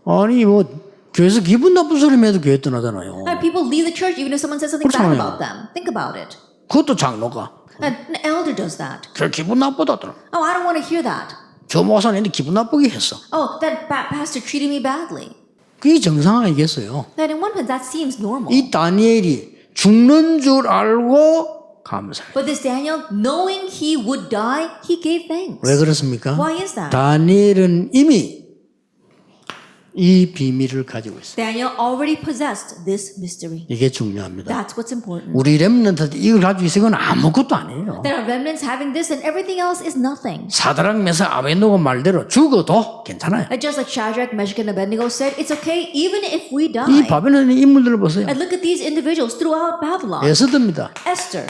아니 뭐 교회에서 기분 나쁜 소리 해도 교회 떠나잖아요. And people leave the church even if someone says something bad 그렇잖아요. about them. Think about it. 그것도 장로가 And an elder does that. 그 기분 나쁘다더라. Oh, I don't want to hear that. 저 목사님이 기분 나쁘게 했어. Oh, that pastor treated me badly. 그게 정상 아니겠어요? That in one sense, that seems normal. 이 다니엘이 죽는 줄 알고 감사해요. But this Daniel, knowing he would die, he gave thanks. 왜 그렇습니까? Why is that? 다니엘은 이미 이 비밀을 가지고 있어요. Daniel already possessed this mystery. 이게 중요합니다. That's what's important. 우리 렘넌트들 이걸 가지고 있으면 아무것도 아니에요. There are remnants having this and everything else is nothing. 사드락 메삭 아벤노고 말대로 죽어도 괜찮아요. Just like Shadrach, Meshach, and Abednego said, it's okay even if we 이 die. 바벨론 인물들을 보세요. And look at these individuals throughout Babylon. 에스더입니다. Esther.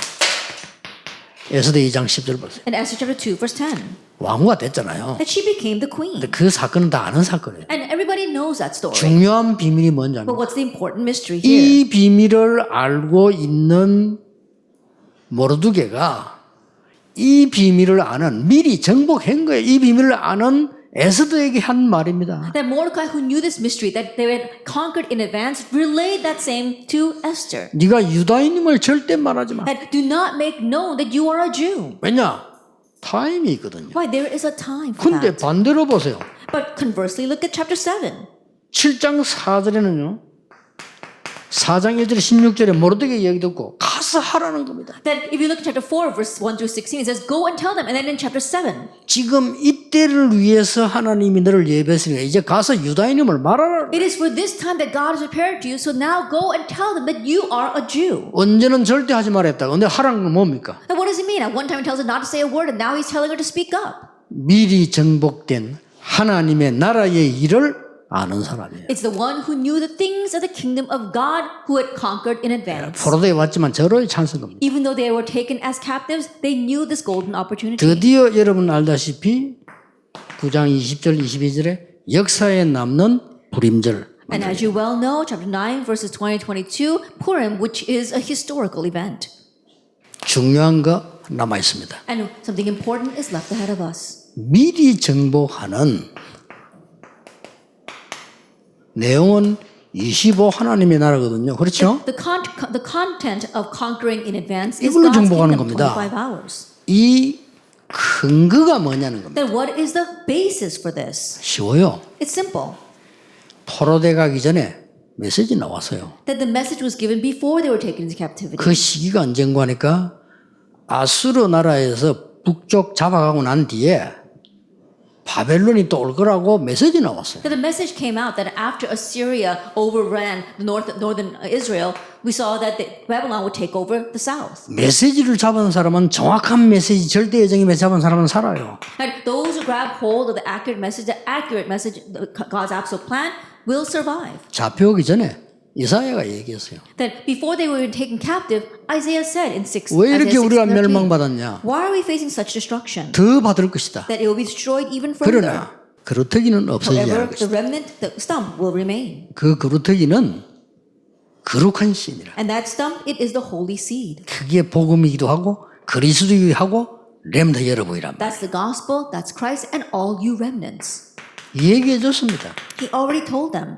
에스더 2장 10절 보세요. In Esther chapter 2, verse 10. 왕후가 됐잖아요. That she became the queen. 근데 그 사건은 다 아는 사건이에요. And everybody knows that story. 중요한 비밀이 뭔지 But 압니까? what's the important mystery here? 이 비밀을 알고 있는 모르드게가 이 비밀을 아는 미리 정복한 거예요. 이 비밀을 아는 에스더에게 한 말입니다. That Mordecai, who knew this mystery, that they had conquered in advance, relayed that same to Esther. 네가 유다인임을 절대 말하지 마. That do not make known that you are a Jew. 왜냐? 타임이 있거든요. Why? There is a time for 근데 that. 반대로 보세요. But conversely, look at chapter 7. 7장 4절에는요. 4장 1절에 16절에 모르드게 얘기 듣고 가서 하라는 겁니다. That if you look at chapter 4, verse 1 through 16, it says, go and tell them. And then in chapter 7, 지금 이때를 위해서 하나님이 너를 예배했으니까 이제 가서 유다인임을 말하라. it is for this time that God has prepared you. So now go and tell them that you are a Jew. 언제는 절대 하지 말았다. 근데 하라는 건 뭡니까? And what does he mean? At one time he tells her not to say a word, and now he's telling her to speak up. 미리 정복된 하나님의 나라의 일을 아는 사람이에요. It's the one who knew the things of the kingdom of God who had conquered in advance. 포로되어 왔지만 저로의 찬스인 겁니다. Even though they were taken as captives, they knew this golden opportunity. 드디어 여러분 알다시피 9장 20절 22절에 역사에 남는 불임절. And as you well know, chapter 9, verses 20-22, Purim, which is a historical event. 중요한 거 남아 있습니다. And something important is left ahead of us. 미리 정복하는 내용은 25 하나님의 나라거든요. 그렇죠? The content of conquering in advance is 이걸로 God's 정복하는 kingdom, 겁니다. 25 hours. 이 근거가 뭐냐는 겁니다. Then what is the basis for this? 쉬워요. It's simple. 포로돼 가기 전에 메시지 나왔어요. That the message was given before they were taken into captivity. 그 시기가 언젠가 하니까 아수르 나라에서 북쪽 잡아가고 난 뒤에 바벨론이 또 올 거라고 메시지 나왔어요. That the message came out that after Assyria overran the northern Israel, we saw that Babylon would take over the south. 메시지를 잡은 사람은 정확한 메시지, 절대 예정임에 잡은 사람은 살아요. And those who grab hold of the accurate message, God's absolute plan, will survive. 잡혀오기 전에 이사야가 얘기했어요. That before they were taken captive, Isaiah said in 6, 왜 이렇게 Isaiah 우리가 6:13, 멸망받았냐? why are we facing such destruction? 더 받을 것이다. That it will be destroyed even further. 그러나 그루터기는 없어지지 However, 않을 the 것이다. remnant, the stump will remain. 그 그루터기는 거룩한 씨니라. And that stump, it is the holy seed. 그게 복음이기도 하고 그리스도이기도 하고 렘더 여러분이랍니다. That's the gospel, that's Christ, and all you remnants. 얘기해 줬습니다. He already told them.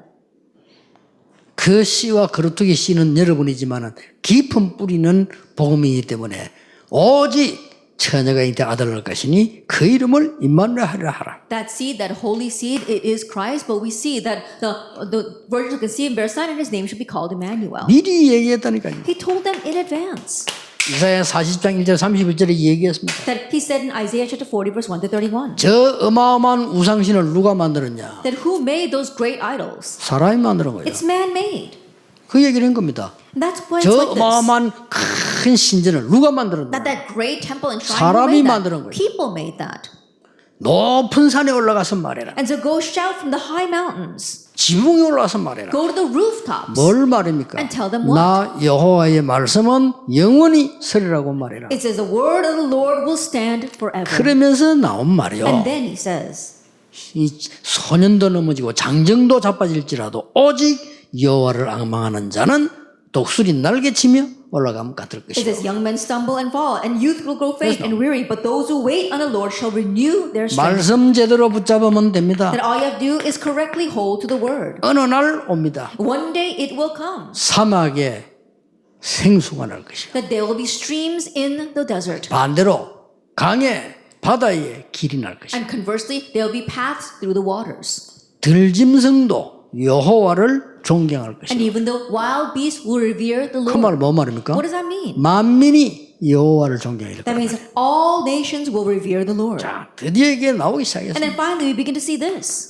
그 씨와 거루터기 씨는 여러분이지만 깊은 뿌리는 복음이기 때문에 오직 처녀가 잉태 아들을 낳을 것이니 그 이름을 임마누엘 하리라 하라. That seed, that holy seed, it is Christ, but we see that the virgin will conceive and bear a son, and his name should be called Emmanuel. 미리 얘기했다니까요. He told them in advance. 이사야 40장 1절 31절에 얘기했습니다. That he said in Isaiah chapter 40, verse 1 to 31. 저 어마어마한 우상신을 누가 만들었냐? That who made those great idols? 사람이 만드는 거예요. It's man-made. 그 얘기를 한 겁니다. And that's why it's 저 like this. 어마어마한 큰 신전을 누가 만들었냐? That great temple and shrine, 사람이 who made 만드는 that? 거예요. People made that. 높은 산에 올라가서 말해라. And so go shout from the high mountains. 지붕에 올라가서 말해라. Go to the rooftops. 뭘 말입니까? And tell them what? 나 여호와의 말씀은 영원히 서리라고 말해라. It says the word of the Lord will stand forever. 그러면서 나온 말이요. And then he says, 이 소년도 넘어지고 장정도 자빠질지라도 오직 여호와를 앙망하는 자는 독수리 날개치며 올라가면 같을 it says, 것이요. young men stumble and fall, and youth will grow faint and weary, but those who wait on the Lord shall renew their strength. 말씀 제대로 붙잡으면 됩니다. That all you have to do is correctly hold to the word. 어느 날 옵니다. One day it will come. 사막에 생수가 날 것이요. That there will be streams in the desert. 반대로 강에 바다에 길이 날 것이요. And conversely, there will be paths through the waters. 들짐승도 여호와를 존경할 And 것이요. even the wild beasts will revere the 그 Lord. 말 뭐 말입니까? What does that mean? 만민이 여호와를 존경해야 될 That 거예요. means all nations will revere the Lord. 자, 드디어 이게 나오기 And 시작했습니다. then finally, we begin to see this.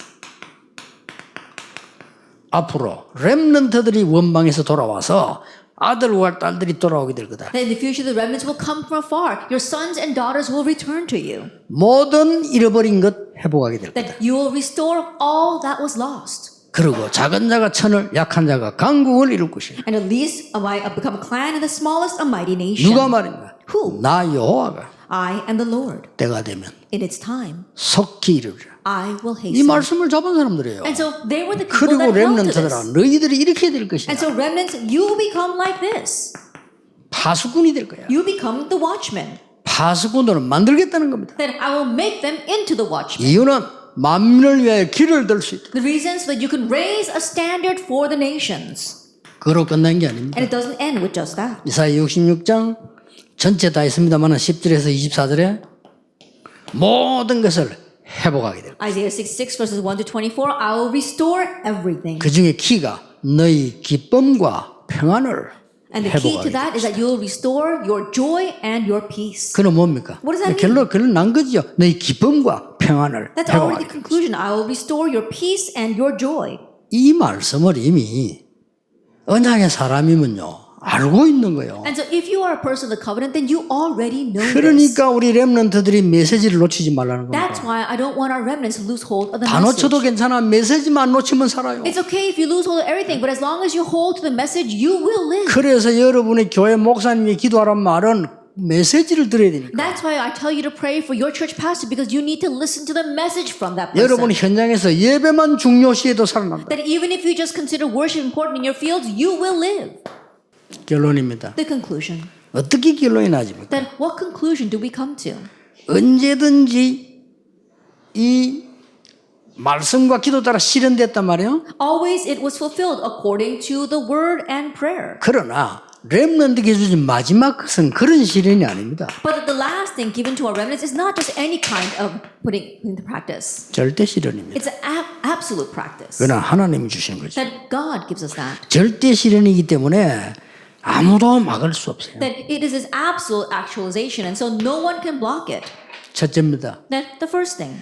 앞으로 렘넌트들이 원방에서 돌아와서 아들과 딸들이 돌아오게 될 거다. That in the future, the remnants will come from afar. Your sons and daughters will return to you. 모든 잃어버린 것 회복하게 될 거다. That you will restore all that was lost. 그리고 작은 자가 천을, 약한 자가 강국을 이룰 것이다. And at least become a clan, and the smallest a mighty nation. 누가 말인가? Who? 나 여호와가 I am the Lord. 때가 되면 In its time, 속히 이루리라. I will 이 hasten. 말씀을 잡은 사람들이에요. And so they were the people 그리고 that held to 렘넌트들아, this. 너희들이 이렇게 될 것이다. And so remnants, you will become like this. 파수꾼이 될 거야. You become the watchmen. 파수꾼들을 만들겠다는 겁니다. Then I will make them into the watchmen. 이유는 만민을 위하여 길을 들 수 있다. The reason so that you can raise a standard for the nations. 그로 끝난 게 아닙니다. And it doesn't end with just that. 이사야 66장 전체 다 있습니다만 10절에서 24절에 모든 것을 회복하게 될 거예요. Isaiah 66 verses 1 to 24, I will restore everything. 그 중에 키가 너희 기쁨과 평안을 And the key 회복하게 to 될 that is that you will restore your joy and your peace. 그는 뭡니까? What does that mean? 결론 난 거지요. 너희 기쁨과 평안을 That's already 회복하게 the conclusion. I will restore your peace and your joy. 이 말씀을 이미 언약의 사람이면요 알고 있는 거예요. And so if you are a person of the covenant, then you already know this. 그러니까 우리 렘넌트들이 메시지를 놓치지 말라는 That's 겁니다. why I don't want our remnants to lose hold of the 다 message. 놓쳐도 괜찮아. 메시지만 놓치면 살아요. It's okay if you lose hold of everything, but as long as you hold to the message, you will live. 그래서 여러분의 교회 목사님이 기도하란 말은 메시지를 들어야 되니까. That's why I tell you to pray for your church pastor, because you need to listen to the message from that person. 여러분 현장에서 예배만 중요시해도 살아난다. That even if you just consider worship important in your fields, you will live. 결론입니다. The conclusion. 어떻게 결론이 나집니까? Then what conclusion do we come to? 언제든지 이 말씀과 기도 따라 실현됐단 말이에요. Always it was fulfilled according to the word and prayer. 그러나 렘넌트에게 주신 마지막 것은 그런 실현이 아닙니다. But the last thing given to our remnants is not just any kind of putting into practice. 절대 실현입니다. It's an absolute practice. 그러나 하나님이 주신 거죠. That God gives us that. 절대 실현이기 때문에 아무도 막을 수 없어요. That it is His absolute actualization, and so no one can block it. 첫째입니다. That the first thing.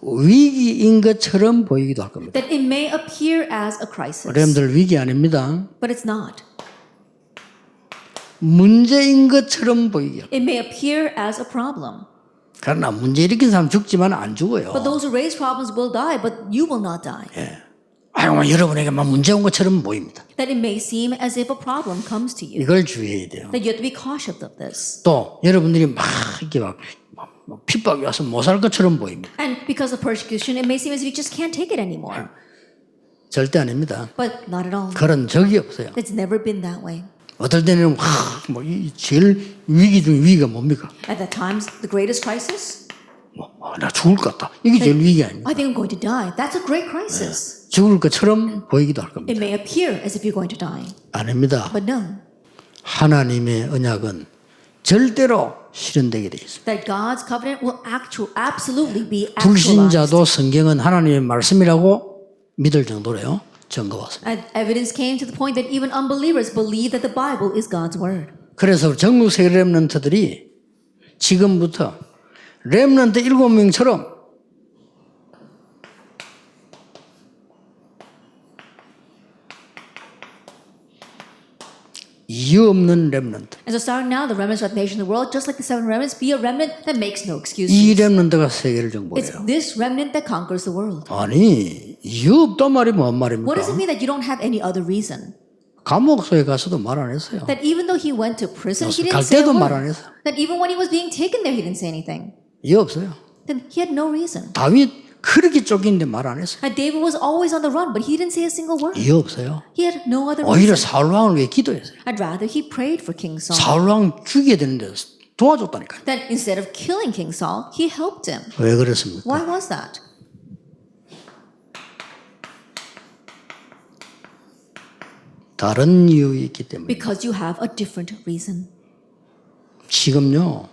위기인 것처럼 보이기도 할 겁니다. That it may appear as a crisis. 여러분들 위기 아닙니다. But it's not. 문제인 것처럼 보이게. It may appear as a problem. 그러나 문제 일으킨 사람 죽지만 안 죽어요. But those who raise problems will die, but you will not die. 아유, 여러분에게만 문제 온 것처럼 보입니다. That it may seem as if a problem comes to you. 이걸 주의해야 돼요. That you have to be cautious of this. 또 여러분들이 막 이렇게 막 핍박이 와서 못 살 것처럼 보입니다. And because of persecution, it may seem as if you just can't take it anymore. 절대 아닙니다. But not at all. 그런 적이 없어요. It's never been that way. 어떨 때는 뭐이 제일 위기 중 위기가 뭡니까? At the times, the greatest crisis, 나 죽을 것 같다. 이게 제일 위기 아닙니까? I think I'm going to die. That's a great crisis. 죽을 것처럼 보이기도 할 겁니다. It may appear as if you're going to die. 아닙니다. But no. 하나님의 언약은 절대로 실현되게 되어 있습니다. That God's covenant will absolutely be actualized. 불신자도 성경은 하나님의 말씀이라고 믿을 정도로요. 증거왔습니다. And evidence came to the point that even unbelievers believe that the Bible is God's word. 그래서 전국 세계 렘넌트들이 지금부터 렘넌트 7명처럼 이유 없는 렘넌트. And so starting now, the remnants of the nation of the world, just like the seven remnants, be a remnant that makes no excuses. 이 렘넌트가 세계를 It's 정복해요. this remnant that conquers the world. 아니 이유 없단 말이 뭔 What does 말입니까? it mean that you don't have any other reason? 감옥소에 가서도 말 안 했어요. That even though he went to prison, he 갈 didn't say a 때도 말 안 word. 했어요. That even when he was being taken there, he didn't say anything. 이유 없어요. Then he had no reason. 다윗 그렇게 쫓기는데 말 안 했어요. And David was always on the run, but he didn't say a single word. 이유 없어요. He had no other 오히려 reason. 사울 왕을 위해 기도했어요. I'd rather he prayed for King Saul. 사울 왕 죽여야 되는데 도와줬다니까요. That instead of killing King Saul, he helped him. 왜 그랬습니까? Why was that? 다른 이유 있기 때문에. Because you have a different reason. 지금요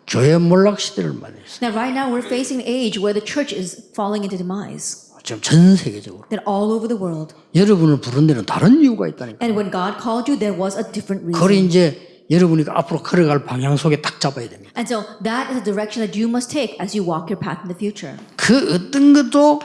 교회 몰락 시대를 맞이했어요. Now, right now, we're facing an age where the church is falling into demise. 지금 전 세계적으로 That all over the world. 여러분을 부른 데는 다른 이유가 있다니까. And when God called you, there was a different 그걸 reason. 이제 여러분이 앞으로 걸어갈 방향 속에 딱 잡아야 됩니다. And so that is the direction that you must take as you walk your path in the future. 그 어떤 것도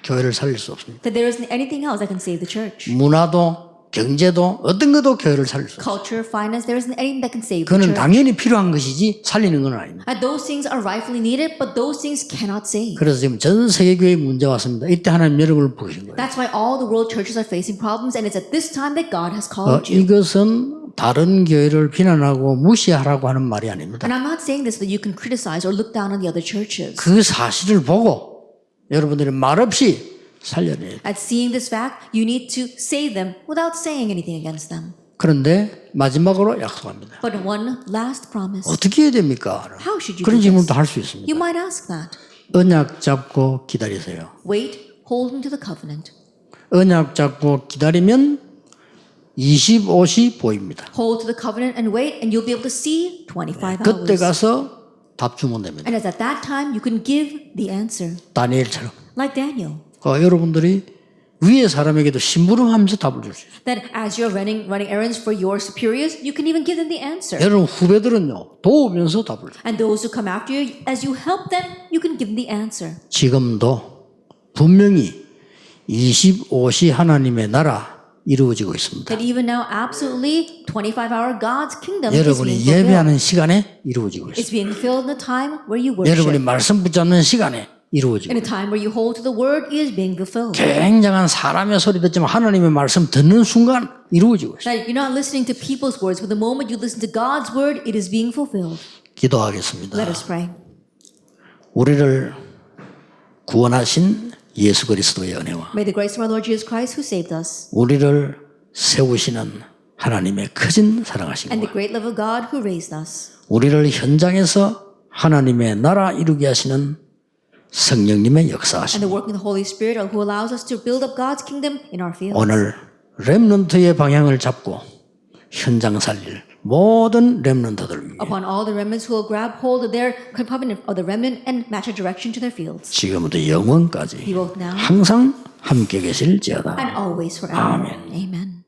교회를 살릴 수 없습니다. That there isn't anything else that can save the church. 문화도 경제도 어떤 것도 교회를 살릴 수 없습니다. Culture, finance, there isn't anything that can save the 그거는 church. 당연히 필요한 것이지 살리는 건 아닙니다. And those things are rightfully needed, but those things cannot save. 그래서 지금 전 세계 교회에 문제 왔습니다. 이때 하나님 여러분을 부르신 거예요. That's why all the world churches are facing problems, and it's at this time that God has called you. 이것은 다른 교회를 비난하고 무시하라고 하는 말이 아닙니다. And I'm not saying this so that you can criticize or look down on the other churches. 그 사실을 보고 여러분들이 말없이 살려내야 돼요. At seeing this fact, you need to save them without saying anything against them. 그런데 마지막으로 약속합니다. But one last promise. 어떻게 해야 됩니까? How should you 그런 do 질문도 this? 할 수 있습니다. You might ask that. 언약 잡고 기다리세요. Wait, hold him to the covenant. 언약 잡고 기다리면 25시 보입니다. Hold to the covenant and wait, and you'll be able to see 25 그때 hours. 가서 답 주면 됩니다. And it's at that time you can give the answer, 다니엘처럼. like Daniel. 여러분들이 위의 사람에게도 심부름하면서 답을 줄 수 있어요. That as you're running errands for your superiors, you can even give them the answer. 여러분 후배들은요 도우면서 답을 줘요. And those who come after you, as you help them, you can give them the answer. 지금도 분명히 25시 하나님의 나라 이루어지고 있습니다. That even now, absolutely, 25-hour God's kingdom is being 여러분이 fulfilled. 예배하는 시간에 이루어지고 있습니다. It's being fulfilled in the time where you 여러분이 worship. 말씀 붙잡는 시간에 이루어지고 In a time where you hold to the word, it is being fulfilled. 굉장한 사람의 소리 듣지만 하나님의 말씀 듣는 순간 이루어지고 있어요. That you're not listening to people's words, but the moment you listen to God's word, it is being fulfilled. 기도하겠습니다. Let us pray. 우리를 구원하신 예수 그리스도의 은혜와 May the grace of our Lord Jesus Christ, who saved us, 우리를 세우시는 하나님의 크신 사랑하심과 and the great love of God, who raised us, 우리를 현장에서 하나님의 나라 이루게 하시는 성령님의 and 역사하심 the working of the Holy Spirit, who allows us to build up God's kingdom in our fields. 오늘 렘넌트의 방향을 잡고 현장 살릴 모든 렘넌트들 위해 Upon all the remnants who will grab hold of their covenant of the remnant and match a direction to their fields, 지금부터 영원까지 be both now 항상 함께 계실지어다. and always forever. Amen. Amen.